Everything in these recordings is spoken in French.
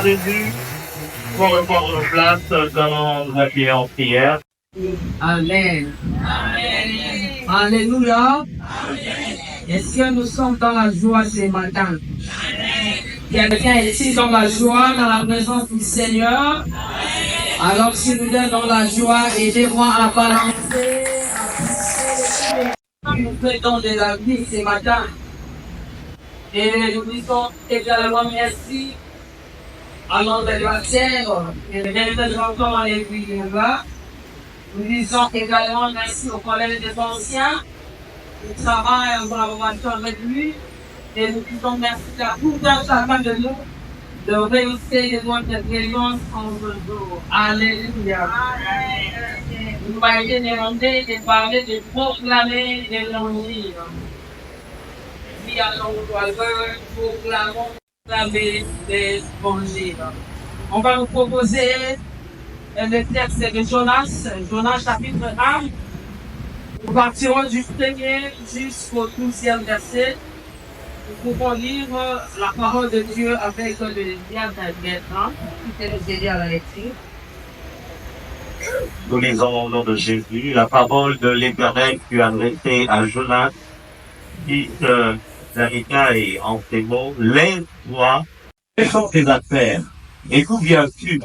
Jésus, pour reprendre place dans la prière en prière. Amen. Amen. Alléluia. Est-ce que nous sommes dans la joie ce matin? Il y a quelqu'un ici dans la joie, dans la présence du Seigneur. Alors si nous sommes dans la joie, aidez-moi à balancer, à nous faisons de la vie ce matin. Et nous disons également merci à notre adversaire et les véritable encore à l'église là. Nous disons également merci au collège des anciens qui travaillent en collaboration avec lui. Et nous disons merci à tout un chacun de nous de réussir notre guérison en ce jour. Alléluia. Nous avons été demandé de parler, de proclamer l'évangile. Puis alors nous proclamons l'évangile. On va vous proposer le texte de Jonas, Jonas chapitre 1. Nous partirons du 1er jusqu'au 12e verset. Nous pouvons lire la parole de Dieu avec le lien Bertrand, qui peut nous aider à la lecture. Nous lisons au nom de Jésus la parole de l'Éternel qui a adressée à Jonas, fils d'Amitai, en ces mots: lève-toi Quelles sont tes affaires? Et d'où viens-tu?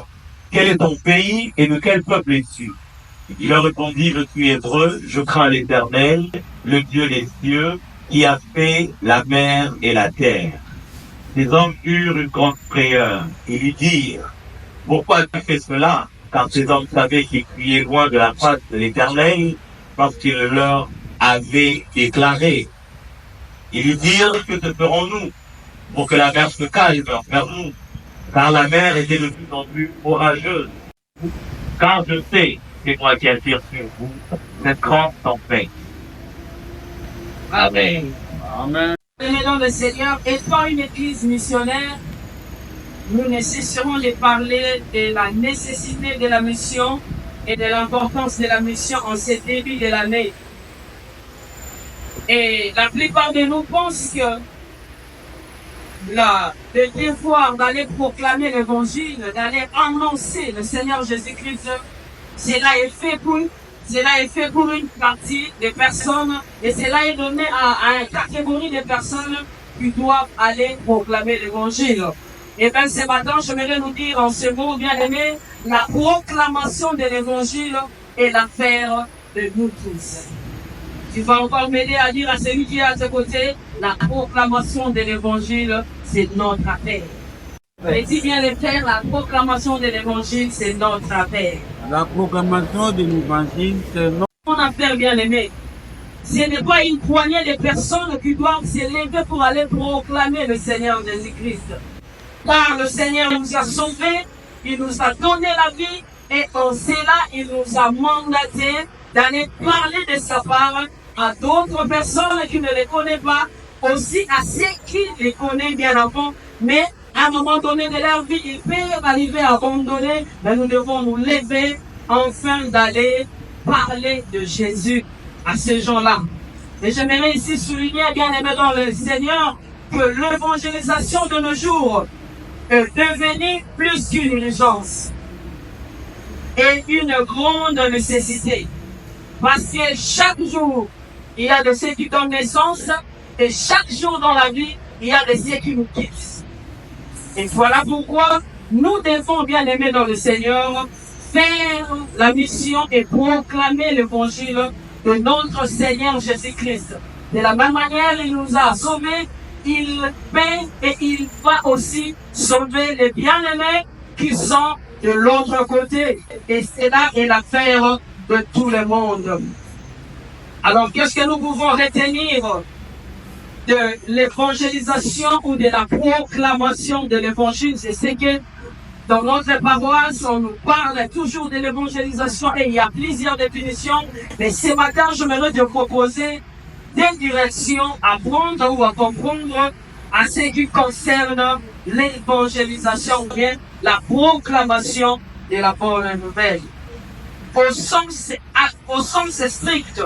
Quel est ton pays et de quel peuple es-tu? Il leur répondit, je suis hébreu, je crains l'Éternel, le Dieu des cieux, qui a fait la mer et la terre. Ces hommes eurent une grande frayeur et lui dirent, pourquoi tu fais cela? Car ces hommes savaient qu'ils fuyaient loin de la face de l'Éternel, parce qu'il leur avait déclaré. Ils lui dirent, que te ferons-nous pour que la mer se calme vers nous? Car la mer était de plus en plus orageuse. Car je sais, c'est moi qui attire sur vous cette grande tempête. Amen. Amen. Dans le Seigneur, étant une église missionnaire, nous ne cesserons de parler de la nécessité de la mission et de l'importance de la mission en ce début de l'année. Et la plupart de nous pensent que le devoir d'aller proclamer l'évangile, d'aller annoncer le Seigneur Jésus-Christ, cela est fait pour une partie des personnes et cela est donné à une catégorie de personnes qui doivent aller proclamer l'évangile. Et bien ce matin, j'aimerais nous dire en ce mot bien aimé, la proclamation de l'évangile est l'affaire de nous tous. Tu vas encore m'aider à dire à celui qui est à tes côtés, la proclamation de l'évangile, c'est notre affaire. Et dis bien les frères, la proclamation de l'évangile, c'est notre affaire. La proclamation de l'évangile, c'est Notre affaire bien aimé. Ce n'est pas une poignée de personnes qui doivent se lever pour aller proclamer le Seigneur Jésus-Christ. Car le Seigneur nous a sauvés, il nous a donné la vie et en cela, il nous a mandaté d'aller parler de sa part à d'autres personnes qui ne les connaissent pas, aussi à ceux qui les connaissent bien avant, mais à un moment donné de leur vie, ils peuvent arriver à abandonner, mais nous devons nous lever afin d'aller parler de Jésus à ces gens-là. Et j'aimerais ici souligner, bien aimé dans le Seigneur, que l'évangélisation de nos jours est devenue plus qu'une urgence et une grande nécessité. Parce que chaque jour, il y a de ceux qui donnent naissance et chaque jour dans la vie, il y a de ceux qui nous quittent. Et voilà pourquoi nous devons, bien aimer dans le Seigneur, faire la mission et proclamer l'évangile de notre Seigneur Jésus-Christ. De la même manière, il nous a sauvés, il paie et il va aussi sauver les bien-aimés qui sont de l'autre côté. Et cela est l'affaire de tout le monde. Alors, qu'est-ce que nous pouvons retenir de l'évangélisation ou de la proclamation de l'évangile? C'est ce que dans notre paroisse, on nous parle toujours de l'évangélisation et il y a plusieurs définitions. Mais ce matin, je voudrais te proposer des directions à prendre ou à comprendre à ce qui concerne l'évangélisation ou bien la proclamation de la bonne nouvelle. Au sens strict,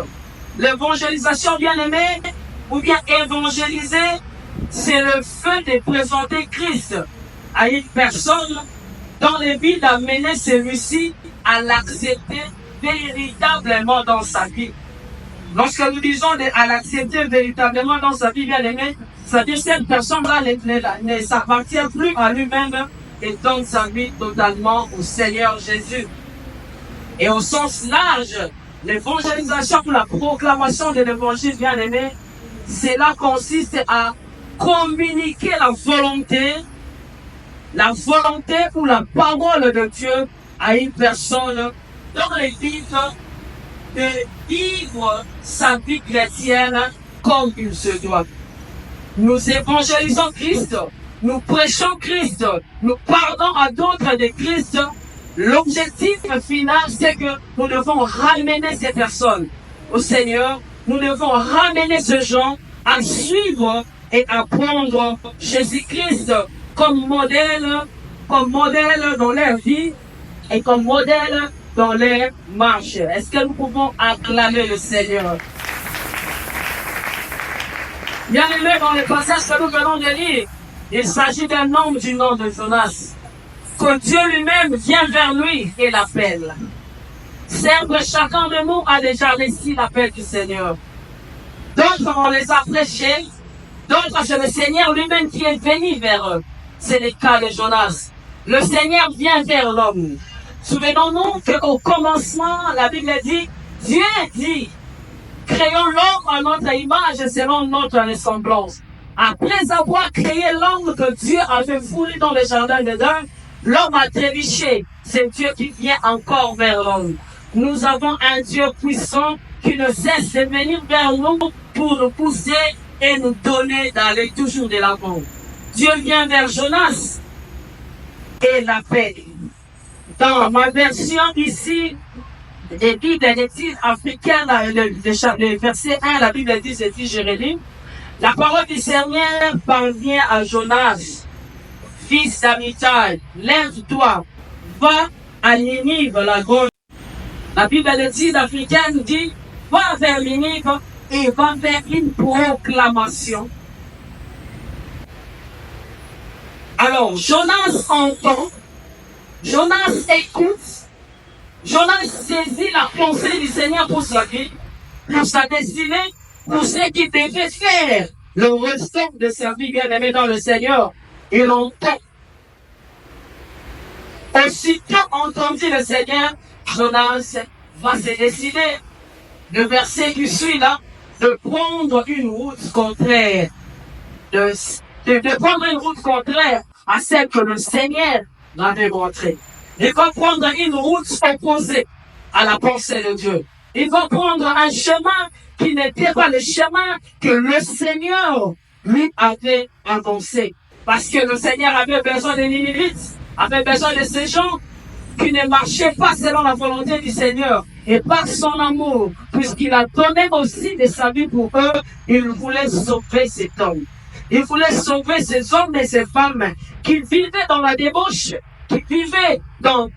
l'évangélisation bien aimée ou bien évangéliser, c'est le fait de présenter Christ à une personne dans le but d'amener celui-ci à l'accepter véritablement dans sa vie. Lorsque nous disons à l'accepter véritablement dans sa vie, bien aimé, c'est-à-dire cette personne-là ne s'appartient plus à lui-même et donne sa vie totalement au Seigneur Jésus. Et au sens large, l'évangélisation pour la proclamation de l'évangile bien aimé, cela consiste à communiquer la volonté ou la parole de Dieu à une personne dans le but de vivre sa vie chrétienne comme il se doit. Nous évangélisons Christ, nous prêchons Christ, nous parlons à d'autres de Christ. L'objectif final, c'est que nous devons ramener ces personnes au Seigneur. Nous devons ramener ces gens à suivre et à prendre Jésus-Christ comme modèle dans leur vie et comme modèle dans leur marche. Est-ce que nous pouvons acclamer le Seigneur? Bien aimé, dans le passage que nous venons de lire, il s'agit d'un homme du nom de Jonas, que Dieu lui-même vient vers lui et l'appelle. Certes, chacun de nous a déjà reçu l'appel du Seigneur. D'autres, on les a prêchés. D'autres, c'est le Seigneur lui-même qui est venu vers eux. c'est le cas de Jonas. Le Seigneur vient vers l'homme. Souvenons-nous qu'au commencement, la Bible dit, Dieu dit, créons l'homme à notre image et selon notre ressemblance. Après avoir créé l'homme que Dieu avait voulu dans le jardin d'Éden, l'homme a trébuché. C'est Dieu qui vient encore vers l'homme. Nous avons un Dieu puissant qui ne cesse de venir vers nous pour nous pousser et nous donner d'aller toujours de l'avant. Dieu vient vers Jonas et l'appelle. Dans ma version ici, des Bibles d'études africaines, le verset 1, la Bible dit, c'est dit, je relis, la parole du Seigneur parvient à Jonas, fils d'Amitai, lève-toi, va à Ninive, la grande. La Bible d'études africaine dit, va vers Ninive et va faire une proclamation. Alors, Jonas entend, Jonas écoute, Jonas saisit la pensée du Seigneur pour sa vie, pour sa destinée, pour ce qu'il devait faire. Le restant de sa vie bien-aimé dans le Seigneur, il entend. Aussitôt entendu le Seigneur, Jonas va se décider, le verset qui suit là, de prendre une route contraire, de prendre une route contraire à celle que le Seigneur l'avait montrée. Il va prendre une route opposée à la pensée de Dieu. Il va prendre un chemin qui n'était pas le chemin que le Seigneur lui avait annoncé. Parce que le Seigneur avait besoin des Ninivites, avait besoin de ces gens qui ne marchaient pas selon la volonté du Seigneur. Et par son amour, puisqu'il a donné aussi de sa vie pour eux, il voulait sauver cet homme. Il voulait sauver ces hommes et ces femmes qui vivaient dans la débauche, qui vivaient dans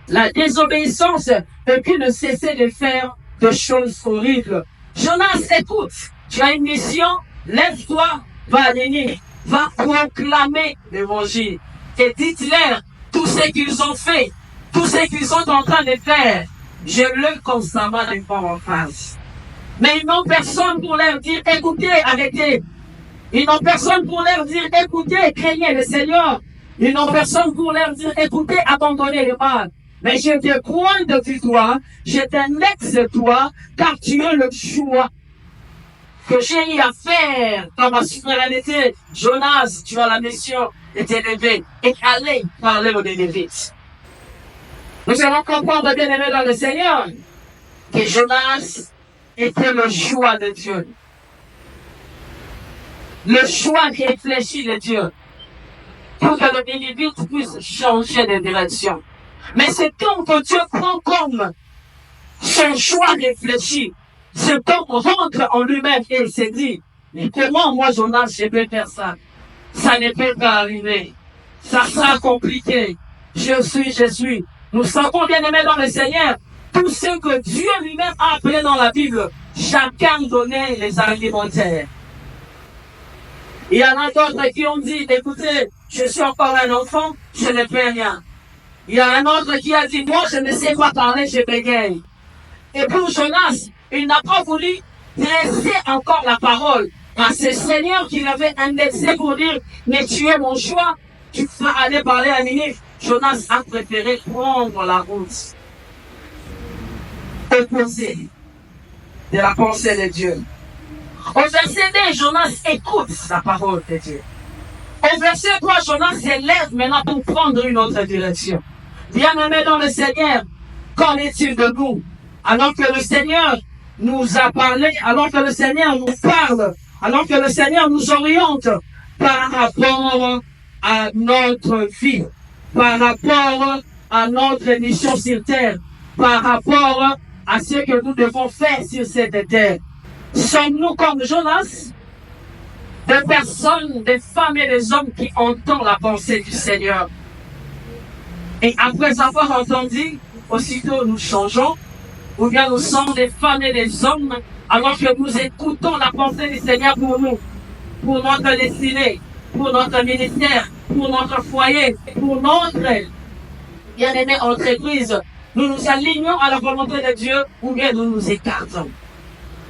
la désobéissance et qui ne cessaient de faire de choses horribles. Jonas, écoute, tu as une mission, lève-toi, va à Ninive, va proclamer l'évangile. Et dites-leur tout ce qu'ils ont fait, tout ce qu'ils sont en train de faire. Je le constamment les voir en face. Mais ils n'ont personne pour leur dire, écoutez, arrêtez. Ils n'ont personne pour leur dire, écoutez, craignez le Seigneur. Ils n'ont personne pour leur dire, écoutez, abandonnez le mal. Mais je te pointe du doigt, je t'indexe de toi, car tu as le choix que j'ai eu à faire dans ma souveraineté. Jonas, tu as la mission de t'élever et aller parler aux Nénévites. Nous allons comprendre, bien aimé dans le Seigneur, que Jonas était le choix de Dieu. Le choix réfléchi de Dieu pour que le Nénévite puisse changer de direction. Mais c'est temps que Dieu prend comme son choix réfléchi. C'est temps qu'on rentre en lui-même et il s'est dit, mais comment moi, Jonas, je peux faire ça? Ça ne peut pas arriver. Ça sera compliqué. Je suis. Nous savons bien aimé dans le Seigneur, tout ce que Dieu lui-même a appelé dans la Bible, chacun donnait les alimentaires. Il y en a d'autres qui ont dit, écoutez, je suis encore un enfant, je ne peux rien. Il y a un autre qui a dit, moi je ne sais pas parler, je bégaye. Et pour Jonas, il n'a pas voulu dresser encore la parole à ce Seigneur qu'il avait indexé pour dire, mais tu es mon choix, tu vas aller parler à Ninive. Jonas a préféré prendre la route opposée de la pensée de Dieu. Au verset 2, Jonas écoute la parole de Dieu. Au verset 3, Jonas s'élève maintenant pour prendre une autre direction. Bien-aimé dans le Seigneur, qu'en est-il de nous? Alors que le Seigneur nous a parlé, alors que le Seigneur nous parle, alors que le Seigneur nous oriente par rapport à notre vie, par rapport à notre mission sur terre, par rapport à ce que nous devons faire sur cette terre. Sommes-nous comme Jonas, des personnes, des femmes et des hommes qui entendent la pensée du Seigneur? Et après avoir entendu, aussitôt nous changeons, ou bien nous sommes des femmes et des hommes, alors que nous écoutons la pensée du Seigneur pour nous, pour notre destinée, pour notre ministère, pour notre foyer, pour notre bien-aimée entreprise. Nous nous alignons à la volonté de Dieu, ou bien nous nous écartons.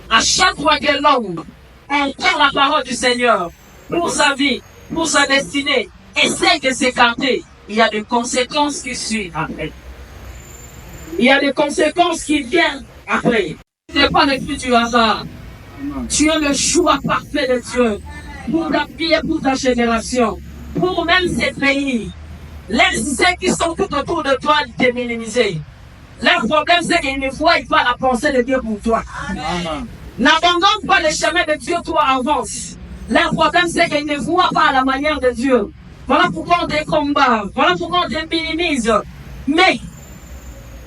À chaque fois que l'homme entend la parole du Seigneur pour sa vie, pour sa destinée, essaie de s'écarter, il y a des conséquences qui suivent après. Il y a des conséquences qui viennent après. Tu n'es pas le fruit du hasard. Tu es le choix parfait de Dieu pour ta vie et pour ta génération, pour même ces pays. Ceux qui sont tout autour de toi te minimiser. Leur problème, c'est qu'ils ne voient pas la pensée de Dieu pour toi. N'abandonne pas le chemin de Dieu, toi avance. Leur problème, c'est qu'ils ne voient pas la manière de Dieu. Voilà pourquoi on te combat. Voilà pourquoi on te minimise. Mais,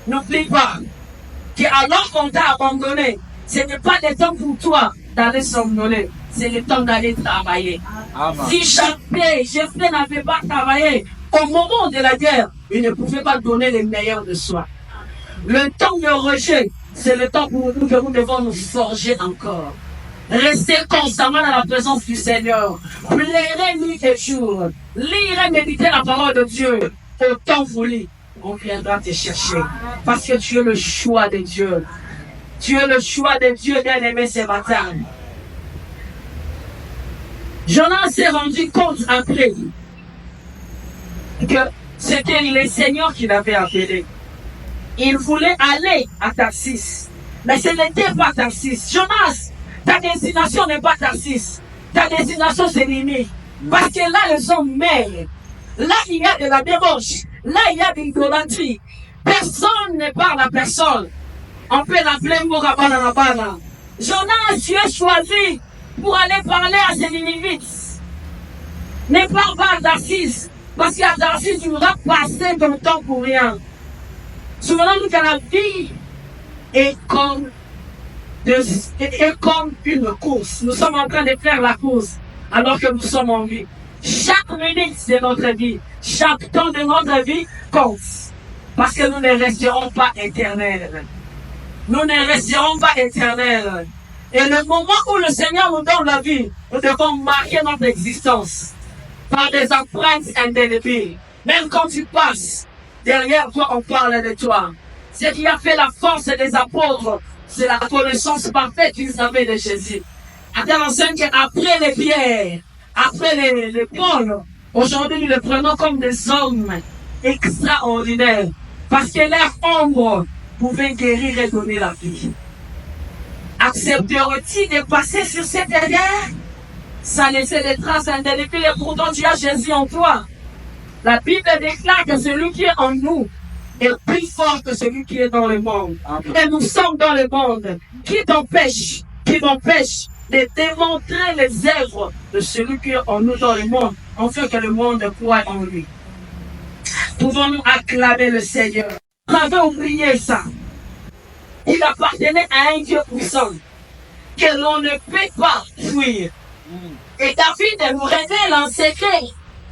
n'oublie pas que alors qu'on t'a abandonné, ce n'est pas le temps pour toi d'aller somnoler. C'est le temps d'aller travailler. Amen. Si Jephthé n'avait pas travaillé, au moment de la guerre, il ne pouvait pas donner le meilleur de soi. Le temps de rejet, c'est le temps pour nous que nous devons nous forger encore. Restez constamment dans la présence du Seigneur. Pleurez nuit et jour. Lire et méditer la parole de Dieu. Au temps voulu, on viendra te chercher. Parce que tu es le choix de Dieu. Tu es le choix de Dieu, bien-aimé ce matin. Jonas s'est rendu compte après que c'était le Seigneur qui l'avait appelé. Il voulait aller à Tarsis. Mais ce n'était pas Tarsis. Jonas, ta destination n'est pas Tarsis. Ta destination, c'est Ninive. Parce que là, les hommes meurent. Là, il y a de la débauche. Là, il y a de l'idolâtrie. Personne ne parle à personne. On peut l'appeler Mourabanabana. Jonas, tu es choisi pour aller parler à ces Ninivites. Ne parle pas à Tarsis. Parce qu'à Tarsis, tu vas passer ton temps pour rien. Souvenons-nous que la vie est comme une course. Nous sommes en train de faire la course alors que nous sommes en vie. Chaque minute de notre vie, chaque temps de notre vie compte. Parce que nous ne resterons pas éternels. Nous ne resterons pas éternels. Et le moment où le Seigneur nous donne la vie, nous devons marquer notre existence par des empreintes indélébiles. Même quand tu passes, derrière toi, on parle de toi. Ce qui a fait la force des apôtres, c'est la connaissance parfaite qu'ils avaient de Jésus. À tel enseigne qu'après les pierres, après les Paul, aujourd'hui nous les prenons comme des hommes extraordinaires. Parce que leur ombre pouvait guérir et donner la vie. Accepterais-tu de passer sur cette terre sans laisser des traces indélébiles et pourtant tu as Jésus en toi? La Bible déclare que celui qui est en nous est plus fort que celui qui est dans le monde. Et nous sommes dans le monde. Qui t'empêche de démontrer les œuvres de celui qui est en nous dans le monde, afin que le monde croie en lui? Pouvons-nous acclamer le Seigneur? On avait oublié ça. Il appartenait à un Dieu puissant que l'on ne peut pas fuir. Et David nous révèle en secret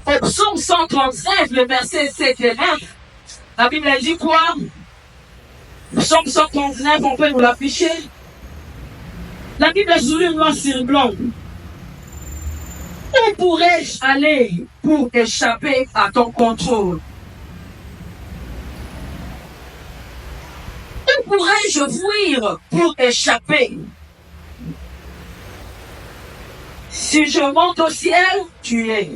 au psaume 139, le verset 7 et 9. La Bible dit quoi? Psaume 139, on peut nous l'afficher. La Bible est sur noir sur blanc. Où pourrais-je aller pour échapper à ton contrôle? Où pourrais-je fuir pour échapper? Si je monte au ciel, tu es.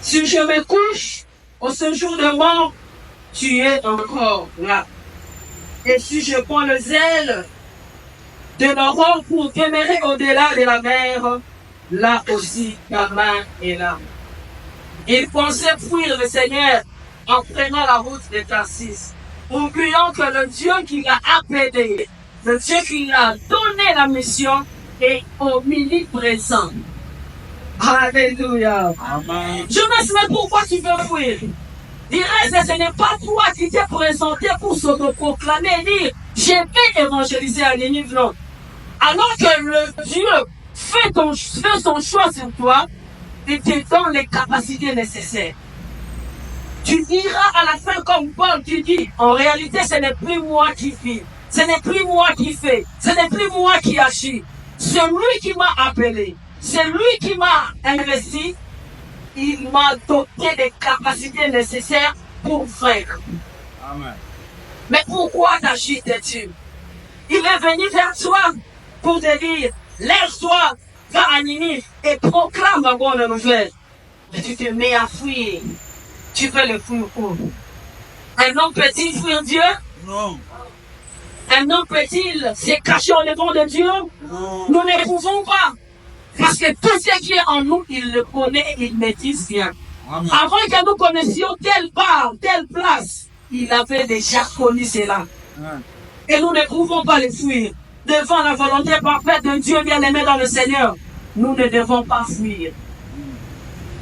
Si je me couche au séjour de mort, tu es encore là. Et si je prends le zèle de l'aurore pour demeurer au-delà de la mer, là aussi ta main est là. Il pensait fuir le Seigneur en prenant la route de Tarsis, oubliant que le Dieu qui l'a appelé, le Dieu qui l'a donné la mission, est au milieu présent. Alléluia. Amen. Jonas, mais pourquoi tu veux fuir? Dirais-je, ce n'est pas toi qui t'es présenté pour s'autoproclamer et dire je vais évangéliser à Ninive, non. Alors que le Dieu fait son choix sur toi, il te donne les capacités nécessaires. Tu diras à la fin comme Paul, tu dis, en réalité, ce n'est plus moi qui vis, ce n'est plus moi qui fais, ce n'est plus moi qui agis. C'est lui qui m'a appelé, c'est lui qui m'a investi, il m'a doté des capacités nécessaires pour vaincre. Amen. Mais pourquoi t'agites-tu? Il est venu vers toi pour te dire, lève-toi, va à Ninive et proclame la bonne nouvelle. mais tu te mets à fuir. Tu veux le fuir où? Un homme peut-il fuir Dieu? Non. Un homme peut-il se cacher au devant de Dieu? Non. Nous ne pouvons pas. Parce que tout ce qui est en nous, il le connaît, il maîtrise bien. Amen. Avant que nous connaissions telle part, telle place, il avait déjà connu cela. Amen. Et nous ne pouvons pas le fuir. Devant la volonté parfaite d'un Dieu bien-aimé dans le Seigneur, nous ne devons pas fuir.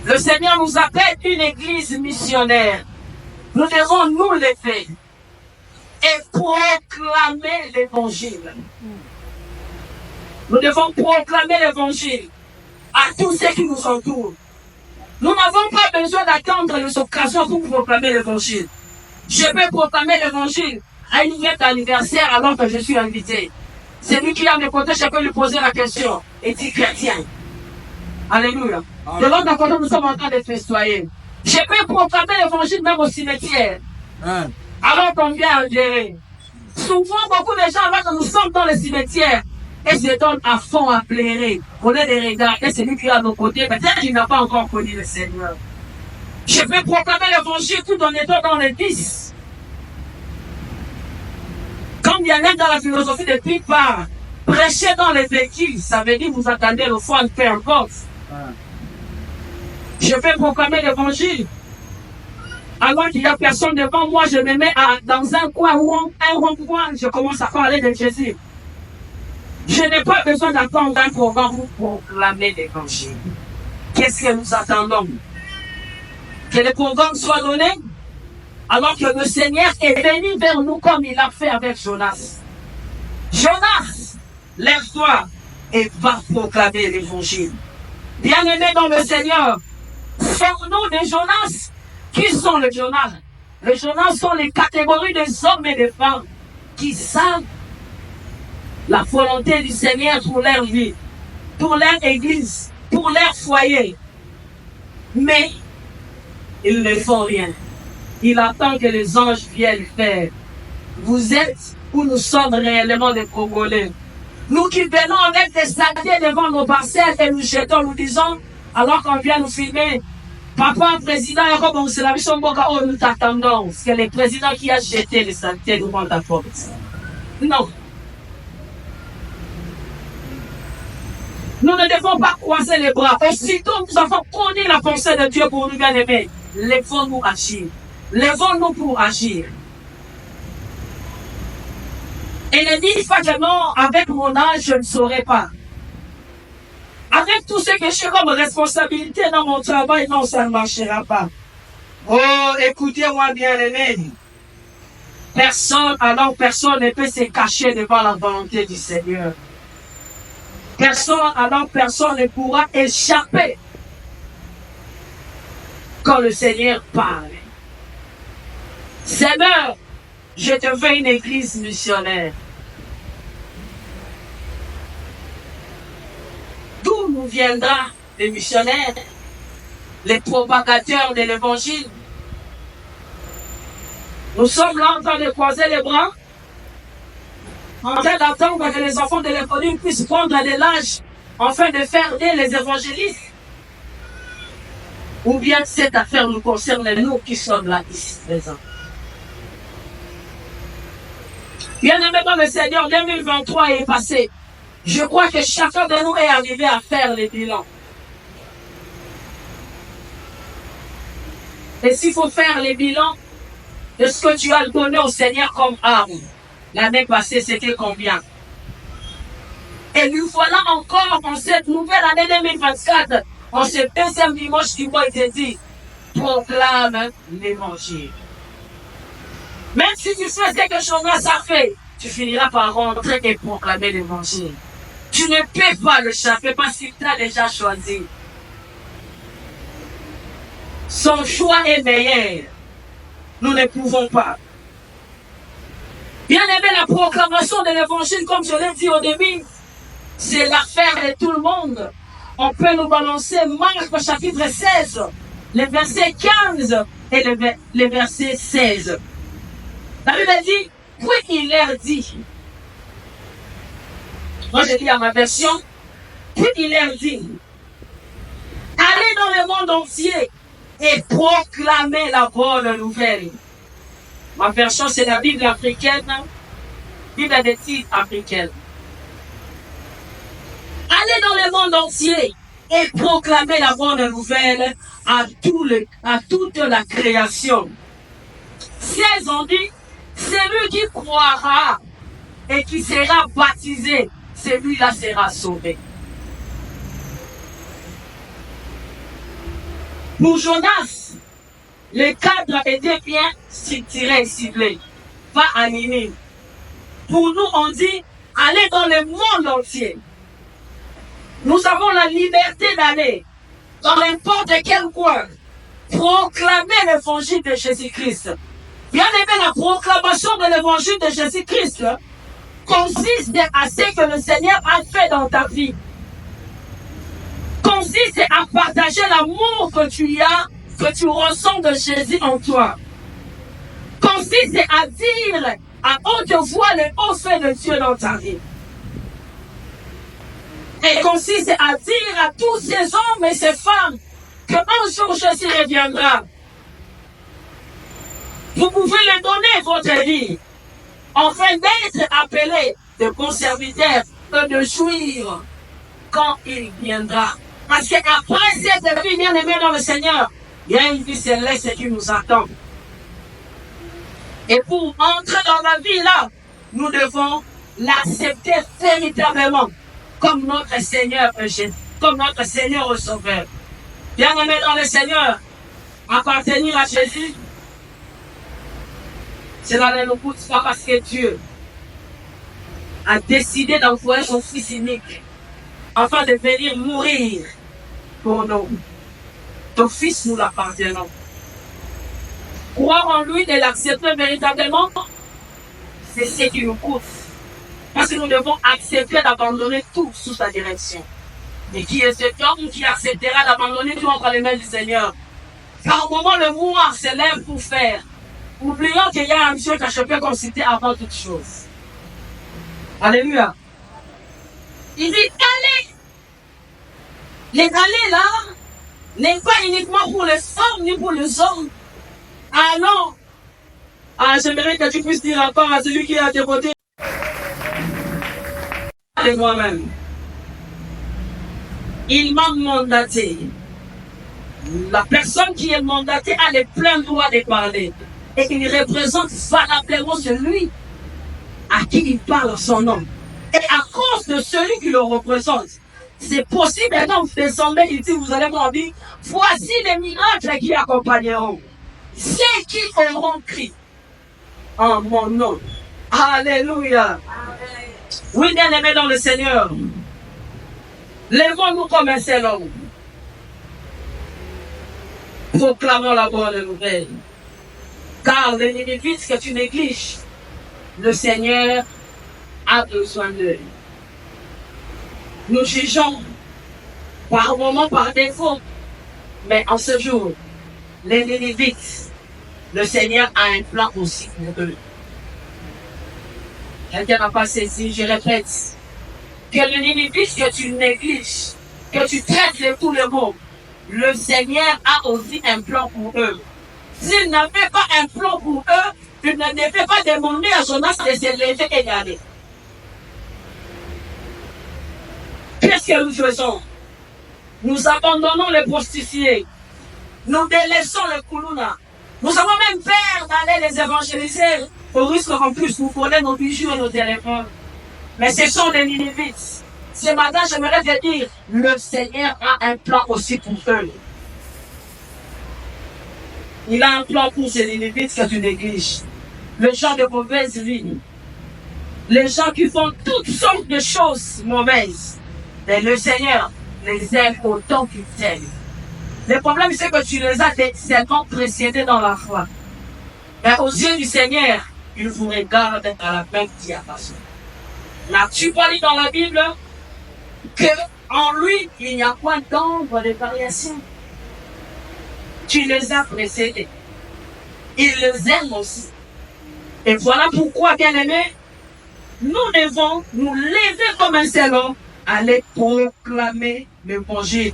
Le Seigneur nous appelle une église missionnaire. Nous devons nous lever et proclamer l'évangile. Nous devons proclamer l'évangile à tous ceux qui nous entourent. Nous n'avons pas besoin d'attendre les occasions pour proclamer l'évangile. Je peux proclamer l'évangile à une fête d'anniversaire alors que je suis invité. Celui qui est à mes côtés, je peux lui poser la question. Es-tu chrétien? Alléluia. De l'autre côté, nous sommes en train de festoyer. Je peux proclamer l'évangile même au cimetière. Amen. Alors qu'on vient en gérer. Souvent, beaucoup de gens, alors que nous sommes dans le cimetière, et se donnent à fond à pleurer. On est des regards, et celui qui est à nos côtés, peut-être qu'il n'a pas encore connu le Seigneur. Je peux proclamer l'évangile tout en étant dans l'église. Comme il y en a dans la philosophie de toute part, prêcher dans les églises, ça veut dire vous attendez le foie, peu importe. Amen. Je peux proclamer l'évangile. Alors qu'il n'y a personne devant moi, je me mets dans un coin ou un rond-point, je commence à parler de Jésus. Je n'ai pas besoin d'attendre un programme pour proclamer l'évangile. Qu'est-ce que nous attendons? Que le programme soit donné, alors que le Seigneur est venu vers nous comme il a fait avec Jonas. Jonas, lève-toi et va proclamer l'évangile. Bien-aimés dans le Seigneur, sommes-nous des Jonas? Qui sont les Jonas? Les Jonas sont les catégories des hommes et des femmes qui savent la volonté du Seigneur pour leur vie, pour leur église, pour leur foyer. Mais ils ne font rien. Il attend que les anges viennent faire. Vous êtes où nous sommes réellement des Congolais. Nous qui venons avec des saletés devant nos parcelles et nous jetons, nous disons, alors qu'on vient nous filmer, Papa, président, c'est la mission Boka, oh, nous t'attendons. C'est le président qui a jeté les saletés devant ta porte. Non. Nous ne devons pas croiser les bras. Aussitôt, nous avons connu la pensée de Dieu pour nous bien-aimer. Lèvons-nous agir. Lèvons-nous pour agir. Et ne dites pas que non, avec mon âge, je ne saurais pas. Avec tout ce que j'ai comme responsabilité dans mon travail, non, ça ne marchera pas. Oh, écoutez-moi bien, aimé. Personne ne peut se cacher devant la volonté du Seigneur. Personne ne pourra échapper quand le Seigneur parle. Seigneur, je te fais une église missionnaire. D'où nous viendra les missionnaires, les propagateurs de l'évangile? Nous sommes là en train de croiser les bras, en train d'attendre que les enfants de l'école puissent prendre de l'âge afin de faire d'eux les évangélistes. Ou bien cette affaire nous concerne nous qui sommes là ici présents. Bien-aimés dans le Seigneur, 2023 est passé. Je crois que chacun de nous est arrivé à faire les bilans. Et s'il faut faire les bilans de ce que tu as donné au Seigneur comme arme, l'année passée, c'était combien? Et nous voilà encore en cette nouvelle année 2024, en ce deuxième dimanche du mois, il te dit, proclame l'évangile. Même si tu fais ce que Jonas a fait, tu finiras par rentrer et proclamer l'évangile. Tu ne peux pas le échapper parce qu'il t'a déjà choisi. Son choix est meilleur. Nous ne pouvons pas. Bien aimé, la proclamation de l'évangile, comme je l'ai dit au début, c'est l'affaire de tout le monde. On peut nous balancer Marc au chapitre 16, les versets 15 et les versets 16. La Bible dit, puis il leur dit, moi je lis à ma version, puis il leur dit, Allez dans le monde entier et proclamez la bonne nouvelle. Ma version, c'est la Bible africaine, Bible des titres africaine. Allez dans le monde entier et proclamez la bonne nouvelle à toute la création. 16 ont dit, celui qui croira et qui sera baptisé, celui-là sera sauvé. Pour Jonas, le cadre était bien structuré et ciblé, pas animé. Pour nous, on dit, allez dans le monde entier. Nous avons la liberté d'aller dans n'importe quel coin, proclamer l'évangile de Jésus-Christ. Bien aimé, la proclamation de l'évangile de Jésus-Christ consiste à ce que le Seigneur a fait dans ta vie. Consiste à partager l'amour que tu as, que tu ressens de Jésus en toi. Consiste à dire à haute voix le haut fait de Dieu dans ta vie. Et consiste à dire à tous ces hommes et ces femmes qu'un jour Jésus reviendra. Vous pouvez leur donner votre vie, afin d'être appelés de bons serviteurs et de jouir quand il viendra. Parce qu'après cette vie bien aimée dans le Seigneur, il y a une vie céleste qui nous attend. Et pour entrer dans la vie là, nous devons l'accepter véritablement comme notre Seigneur, comme notre Seigneur et Sauveur. Bien aimé dans le Seigneur, appartenir à Jésus, cela ne nous coûte pas parce que Dieu a décidé d'envoyer son Fils unique afin de venir mourir pour nous. Ton Fils, nous l'appartenons. Croire en lui et l'accepter véritablement, c'est ce qui nous coûte. Parce que nous devons accepter d'abandonner tout sous sa direction. Et qui est cet homme qui acceptera d'abandonner tout entre les mains du Seigneur? Car au moment le moi se lève pour faire, oublions qu'il y a un Dieu que je peux consulter avant toute chose. Alléluia. Il dit, allez. Les allées là, n'est pas uniquement pour les femmes ni pour les hommes. Ah non. Ah, j'aimerais que tu puisses dire encore à celui qui est à tes côtés. Et moi-même. Il m'a mandaté. La personne qui est mandatée a les pleins droits de parler. Et il représente valablement celui à qui il parle son nom. Et à cause de celui qui le représente, c'est possible, maintenant vous descendez ici, vous allez me dire, voici les miracles qui accompagneront ceux qui auront cru en mon nom. Alléluia. Oui, bien aimé dans le Seigneur, lèvons-nous comme un seul homme. Proclamons la bonne nouvelle. Car l'ennemi que tu négliges, le Seigneur a besoin d'eux. Nous jugeons par moment, par défaut, mais en ce jour, les Nénévites, le Seigneur a un plan aussi pour eux. Quelqu'un n'a pas saisi, je répète, que le Nénévite que tu négliges, que tu traites de tout le monde, le Seigneur a aussi un plan pour eux. S'il n'avait pas un plan pour eux, il ne devait pas demander à Jonas de se lever et d'aller. Qu'est-ce que nous faisons? Nous abandonnons les prostituées. Nous délaissons le koulouna. Nous avons même peur d'aller les évangéliser. Au risque qu'en plus nous prenons nos bijoux et nos téléphones. Mais ce sont des Ninévites. Ce matin, j'aimerais te dire, le Seigneur a un plan aussi pour eux. Il a un plan pour ces Ninévites que tu négliges. Les gens de mauvaise vie. Les gens qui font toutes sortes de choses mauvaises. Et le Seigneur les aime autant qu'il t'aime. Le problème, c'est que tu les as seulement précédés dans la foi. Mais aux yeux du Seigneur, il vous regarde à la même diapason. N'as-tu pas lu dans la Bible qu'en lui, il n'y a point d'ombre de variation? Tu les as précédés. Il les aime aussi. Et voilà pourquoi, bien-aimés, nous devons nous lever comme un seul homme, aller proclamer l'évangile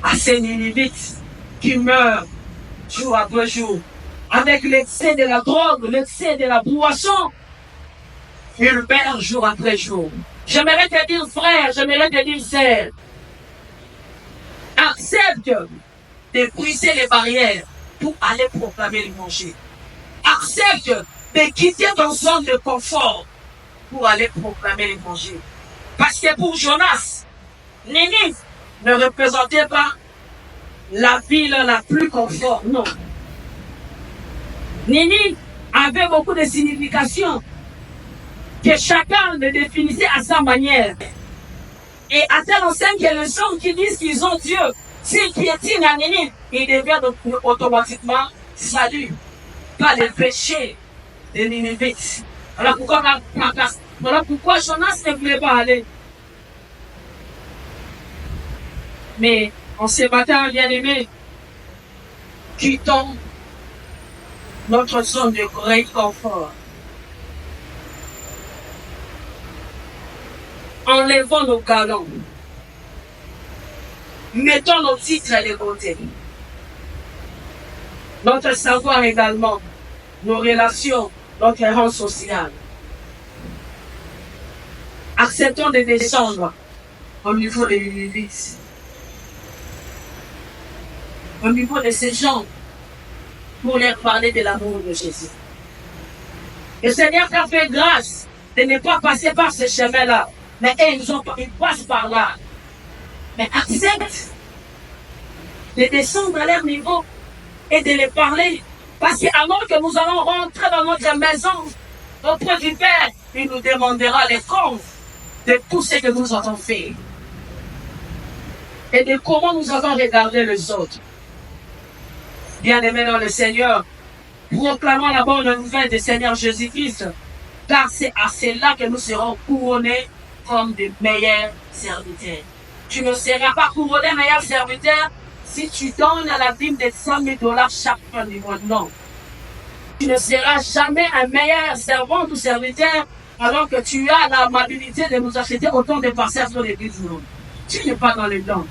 à ces Ninivites qui meurent jour après jour avec l'excès de la drogue, l'excès de la boisson. Ils meurent jour après jour. J'aimerais te dire, frère, j'aimerais te dire, sœur, accepte de briser les barrières pour aller proclamer l'évangile. Accepte de quitter ton zone de confort pour aller proclamer l'évangile. Parce que pour Jonas, Ninive ne représentait pas la ville la plus confort, non. Ninive avait beaucoup de significations que chacun le définissait à sa manière. Et à telle enseigne que les gens qui disent qu'ils ont Dieu, s'ils piétinent à Ninive, ils deviennent automatiquement salués par les péchés de Ninivites. Voilà pourquoi Jonas ne voulait pas aller. Mais en ce matin, bien-aimés, quittons notre zone de great confort. Enlevons nos galons. Mettons nos titres de côté. Notre savoir également, nos relations, notre rang social. Acceptons de descendre au niveau de l'Église. Au niveau de ces gens, pour leur parler de l'amour de Jésus. Le Seigneur t'a fait grâce de ne pas passer par ce chemin-là. Mais ils passent par là. Mais accepte de descendre à leur niveau et de les parler. Parce qu'avant que nous allons rentrer dans notre maison, auprès du Père, il nous demandera les comptes de tout ce que nous avons fait. Et de comment nous avons regardé les autres. Bien-aimés dans le Seigneur, proclamons la bonne nouvelle du Seigneur Jésus-Christ, car c'est à cela que nous serons couronnés comme de meilleurs serviteurs. Tu ne seras pas couronné meilleur serviteur si tu donnes à la dîme de $100 000 chaque fin du mois. Non. Tu ne seras jamais un meilleur servant ou serviteur alors que tu as l'amabilité de nous acheter autant de parcelles sur l'église. Tu n'es pas dans les dents.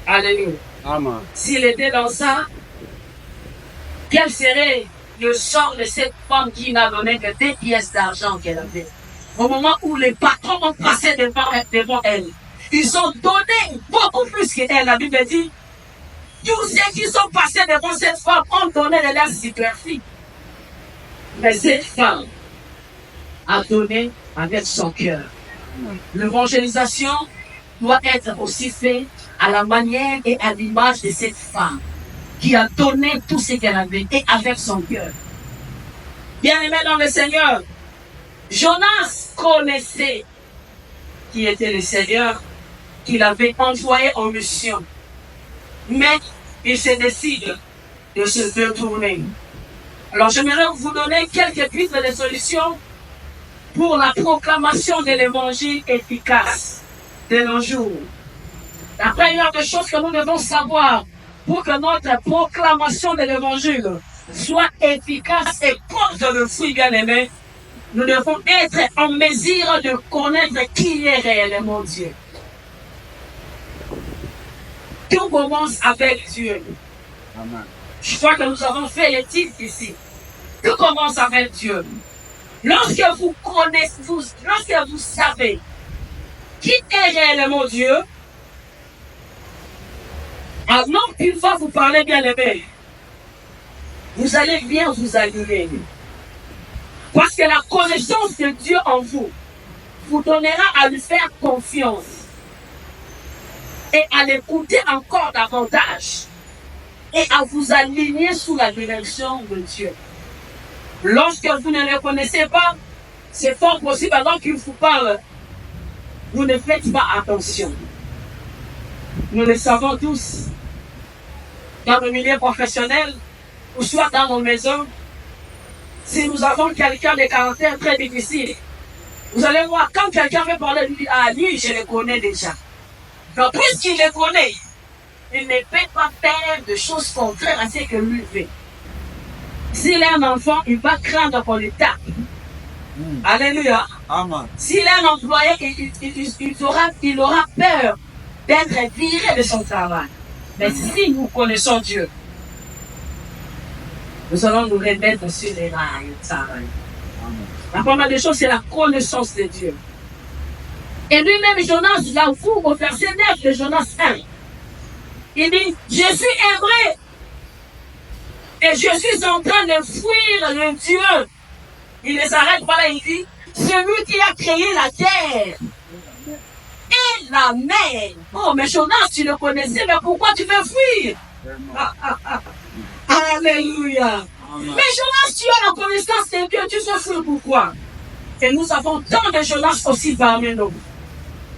Alléluia. Amen. S'il était dans ça, quel serait le sort de cette femme qui n'a donné que 2 pièces d'argent qu'elle avait? Au moment où les patrons ont passé devant elle, ils ont donné beaucoup plus qu'elle. La Bible dit, tous ceux qui sont passés devant cette femme ont donné de leur superflu. Mais cette femme a donné avec son cœur. L'évangélisation doit être aussi faite à la manière et à l'image de cette femme qui a donné tout ce qu'elle avait et avec son cœur. Bien-aimés dans le Seigneur, Jonas connaissait qui était le Seigneur, qu'il avait envoyé en mission. Mais il se décide de se détourner. Alors j'aimerais vous donner quelques pistes de solutions pour la proclamation de l'évangile efficace de nos jours. La première des choses que nous devons savoir pour que notre proclamation de l'évangile soit efficace et porte le fruit bien-aimé, nous devons être en mesure de connaître qui est réellement Dieu. Tout commence avec Dieu. Amen. Je crois que nous avons fait les titres ici. Tout commence avec Dieu. Lorsque vous connaissez, lorsque vous savez qui est réellement Dieu, alors qu'une fois vous parlez bien aimé, vous allez bien vous aligner. Parce que la connaissance de Dieu en vous vous donnera à lui faire confiance et à l'écouter encore davantage et à vous aligner sous la direction de Dieu. Lorsque vous ne le connaissez pas, c'est fort possible alors qu'il vous parle, vous ne faites pas attention. Nous le savons tous. Dans le milieu professionnel, ou soit dans nos maisons, si nous avons quelqu'un de caractère très difficile, vous allez voir, quand quelqu'un veut parler de lui, ah lui, je le connais déjà. Donc, puisqu'il le connaît, il ne peut pas faire de choses contraires à ce que lui fait. S'il est un enfant, il va craindre qu'on le tape. Alléluia. Amen. S'il est un employé, il aura peur d'être viré de son travail. Mais si nous connaissons Dieu, nous allons nous remettre sur les rails du travail. La première des choses, c'est la connaissance de Dieu. Et lui-même, Jonas, là au verset 9 de Jonas 1, il dit, je suis ivre et je suis en train de fuir le Dieu. Il ne s'arrête pas là, il dit, celui qui a créé la terre et la mer. Oh, mais Jonas, tu le connaissais, mais pourquoi tu veux fuir? Alléluia. Mais Jonas, tu as la connaissance de Dieu, tu veux fuir pourquoi? Et nous avons tant de Jonas aussi parmi nous.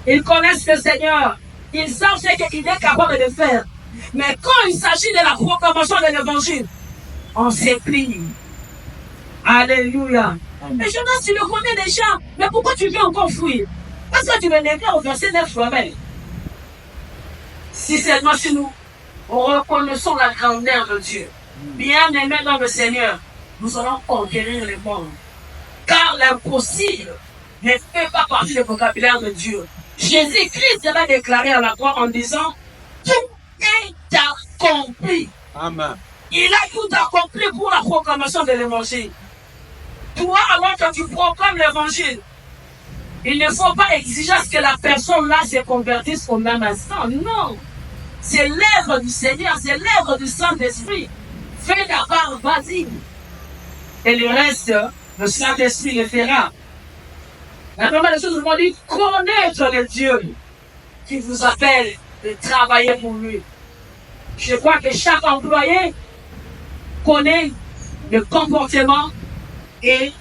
Ils connaissent le Seigneur. Ils savent ce qu'il est capable de faire. Mais quand il s'agit de la proclamation de l'évangile, on s'éplie. Alléluia. Mais Jonas, tu le connais déjà. Mais pourquoi tu veux encore fuir? Parce que tu me l'as au verset 9 toi-même. Si seulement si nous reconnaissons la grandeur de Dieu, bien aimé dans le Seigneur, nous allons conquérir le monde. Car l'impossible ne fait pas partie du vocabulaire de Dieu. Jésus-Christ l'a déclaré à la croix en disant, tout est accompli. Amen. Il a tout accompli pour la proclamation de l'évangile. Toi, alors que tu proclames l'évangile, il ne faut pas exiger à ce que la personne-là se convertisse au même instant. Non. C'est l'œuvre du Seigneur, c'est l'œuvre du Saint-Esprit. Fais ta part, vas-y. Et le reste, le Saint-Esprit le fera. La première des choses, nous avons dit connaître le Dieu qui vous appelle de travailler pour lui. Je crois que chaque employé connaît le comportement et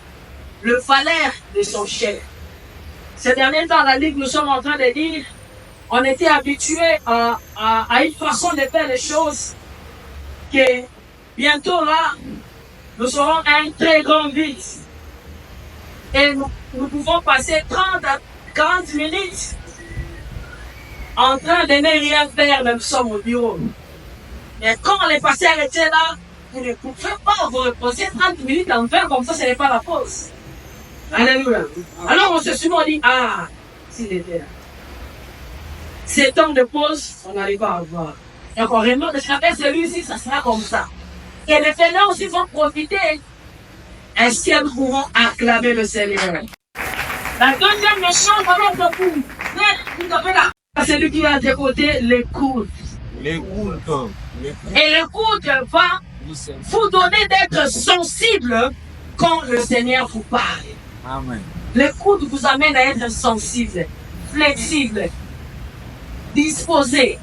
le valeur de son chef. Ces derniers temps, la Ligue, nous sommes en train de dire, on était habitués à une façon de faire les choses que bientôt là, nous serons un très grand vide. Et nous pouvons passer 30 à 40 minutes en train de ne rien faire, même sommes au bureau. Mais quand les pasteurs étaient là, vous ne pouvez pas vous reposer 30 minutes en faire comme ça, ce n'est pas la pause. Alléluia. Alors on se souvent dit, ah, s'il était là. Ces temps de pause, on n'arrive pas à voir. Et encore vraiment, de faire celui-ci, ça sera comme ça. Et les fainéants aussi vont profiter. Est-ce que nous pouvons acclamer le Seigneur? La deuxième chose, alors de vous avez là. C'est lui qui a de côté l'écoute. L'écoute. Et l'écoute va vous donner d'être sensible quand le Seigneur vous parle. Amen. L'écoute vous amène à être sensible, flexible, disposé.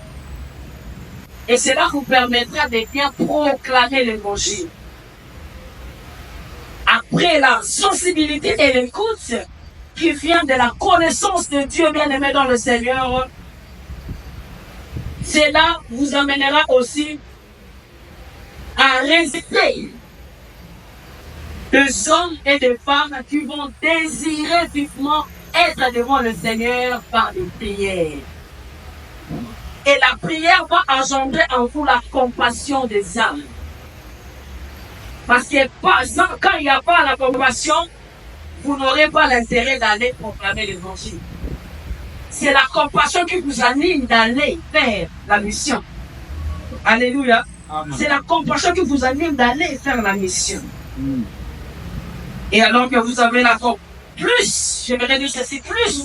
Et cela vous permettra de bien proclamer l'évangile. Après la sensibilité et l'écoute qui vient de la connaissance de Dieu bien-aimé dans le Seigneur, cela vous amènera aussi à résister des hommes et des femmes qui vont désirer vivement être devant le Seigneur par des prières. Et la prière va engendrer en vous la compassion des âmes. Parce que quand il n'y a pas la compassion, vous n'aurez pas l'intérêt d'aller proclamer l'évangile. C'est la compassion qui vous anime d'aller faire la mission. Alléluia. C'est la compassion qui vous anime d'aller faire la mission. Et alors que vous avez la compassion, plus, j'aimerais dire ceci, plus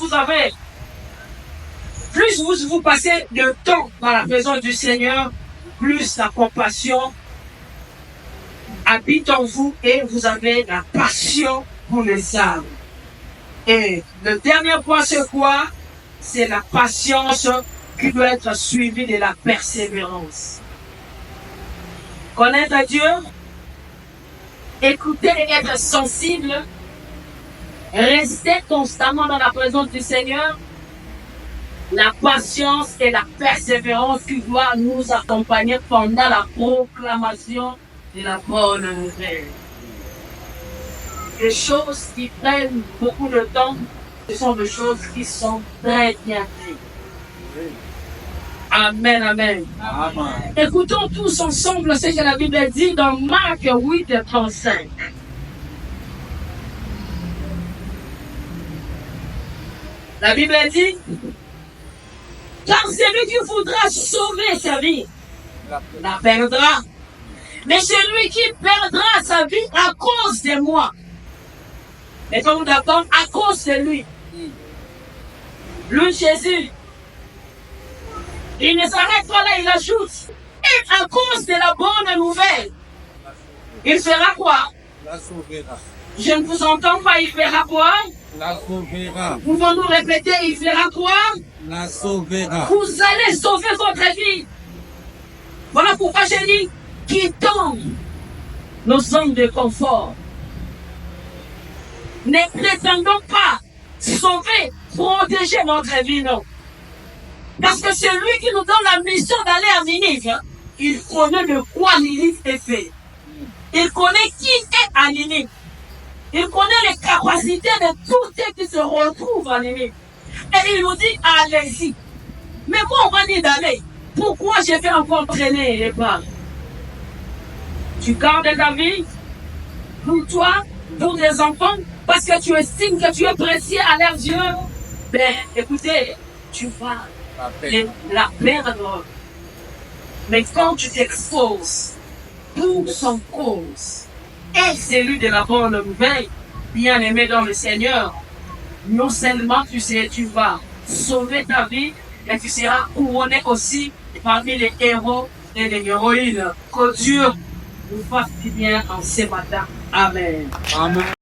vous passez de temps dans la présence du Seigneur, plus la compassion habite en vous et vous avez la passion pour les âmes. Et le dernier point, c'est quoi? C'est la patience qui doit être suivie de la persévérance. Connaître Dieu, écouter et être sensible, rester constamment dans la présence du Seigneur, la patience et la persévérance qui doivent nous accompagner pendant la proclamation de la bonne nouvelle. Les choses qui prennent beaucoup de temps, ce sont des choses qui sont très bien faites. Amen, amen. Amen. Écoutons tous ensemble ce que la Bible dit dans Marc 8, 35. La Bible dit, Car celui qui voudra sauver sa vie la perdra. Mais celui qui perdra sa vie à cause de moi, mettons-nous d'accord, à cause de lui, lui Jésus, il ne s'arrête pas là, il ajoute, et à cause de la bonne nouvelle, il fera quoi? La sauvera. Je ne vous entends pas, il fera quoi? La sauvera. Pouvons-nous répéter, il fera quoi? La sauvera. Vous allez sauver votre vie. Voilà pourquoi j'ai dit, quittons nos zones de confort. Ne prétendons pas sauver, protéger notre vie, non. Parce que celui qui nous donne la mission d'aller à Ninive, il connaît de quoi Ninive est fait. Il connaît qui est à Ninive. Il connaît les capacités de tout ce qui se retrouve à Ninive. Et il nous dit, allez-y. Mais moi, on va dire d'aller. Pourquoi j'ai fait encore traîner les balles? Tu gardes ta vie pour toi, pour tes enfants, parce que tu estimes que tu es précieux à leurs yeux. Ben, écoutez, tu vas la perdre. Mais quand tu t'exposes pour son cause et celui de la bonne nouvelle, bien aimé dans le Seigneur, non seulement tu vas sauver ta vie, mais tu seras couronné aussi parmi les héros et les héroïnes. Que Dieu nous fasse du bien en ce matin. Amen. Amen.